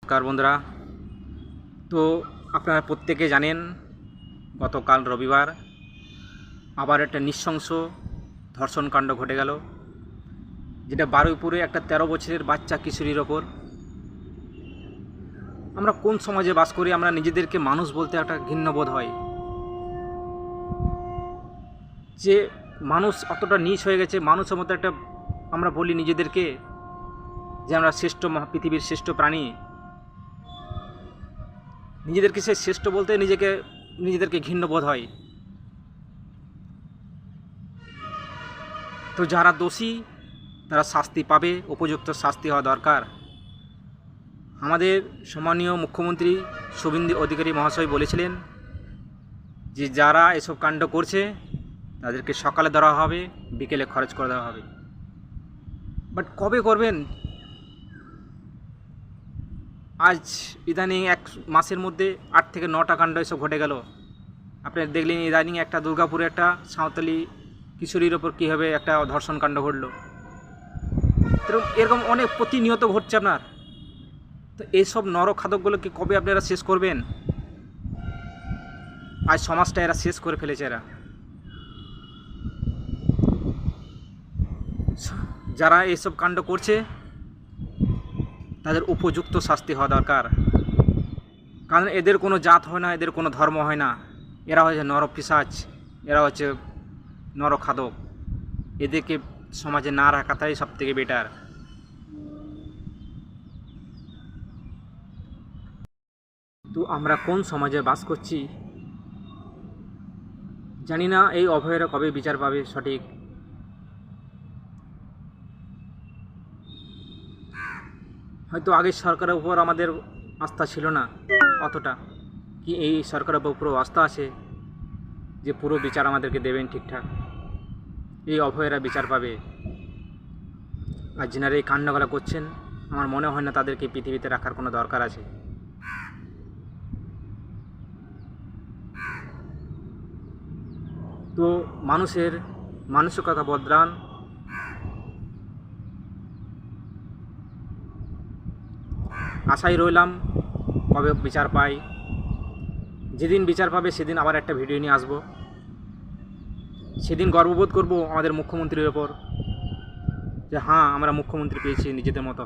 নমস্কার বন্ধুরা। তো আপনারা প্রত্যেকে জানেন গতকাল রবিবার আবার একটা নৃশংস ধর্ষণকাণ্ড ঘটে গেল, যেটা বারুইপুরে একটা 13 বছরের বাচ্চা কিশোরীর ওপর। আমরা কোন সমাজে বাস করি? আমরা নিজেদেরকে মানুষ বলতে একটা ঘৃণ্যবোধ হয় যে মানুষ অতটা নীচ হয়ে গেছে। মানুষের মতো একটা আমরা বলি নিজেদেরকে যে আমরা শ্রেষ্ঠ, পৃথিবীর শ্রেষ্ঠ প্রাণী। নিজেদেরকে সে শ্রেষ্ঠ বলতে নিজেদেরকে ঘৃণ্যবোধ হয়। তো যারা দোষী তারা শাস্তি পাবে, উপযুক্ত শাস্তি হওয়া দরকার। আমাদের সম্মানীয় মুখ্যমন্ত্রী শুভেন্দু অধিকারী মহাশয় বলেছিলেন যে যারা এসব কাণ্ড করছে তাদেরকে সকালে ধরা হবে, বিকেলে খরচ করে দেওয়া হবে। বাট কবে করবেন? আজ ইদানিং এক মাসের মধ্যে 8 থেকে 9টা কাণ্ড এসব ঘটে গেল। আপনি দেখলেন ইদানিং একটা দুর্গাপুরে একটা সাঁওতালি কিশোরীর ওপর কীভাবে একটা ধর্ষণ কাণ্ড ঘটল। এরকম অনেক প্রতিনিয়ত ঘটছে আপনার। তো এইসব নরখাদকগুলোকে কবে আপনারা শেষ করবেন? আজ সমাজটা এরা শেষ করে ফেলেছে। এরা যারা এইসব কাণ্ড করছে তাদের উপযুক্ত শাস্তি হওয়া দরকার। কারণ এদের কোনো জাত হয় না, এদের কোনো ধর্ম হয় না। এরা হচ্ছে নরপিশাচ, এরা হচ্ছে নরখাদক। এদেরকে সমাজে না রাখাটাই সবথেকে বেটার। তো আমরা কোন সমাজে বাস করছি জানি না। এই অভয়েরা কবে বিচার পাবে সঠিক? হয়তো আগের সরকারের উপর আমাদের আস্থা ছিল না অতটা, কি এই সরকারের উপর পুরো আস্থা আছে যে পুরো বিচার আমাদেরকে দেবেন ঠিকঠাক। এই অভয়েরা বিচার পাবে। আর যেনারা এই কাণ্ডগুলো করছেন আমার মনে হয় না তাদেরকে পৃথিবীতে রাখার কোনো দরকার আছে। তো মানুষের মানসিকতা বদলান। আশায় রইলাম কবে বিচার পাই। যেদিন বিচার পাবে সেদিন আবার একটা ভিডিও নিয়ে আসবো। সেদিন গর্ববোধ করব আমাদের মুখ্যমন্ত্রীর ওপর যে হ্যাঁ, আমরা মুখ্যমন্ত্রী পেয়েছি নিজেদের মতো,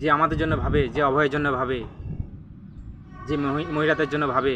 যে আমাদের জন্য ভাবে, যে অভয়ের জন্য ভাবে, যে মহিলাদের জন্য ভাবে।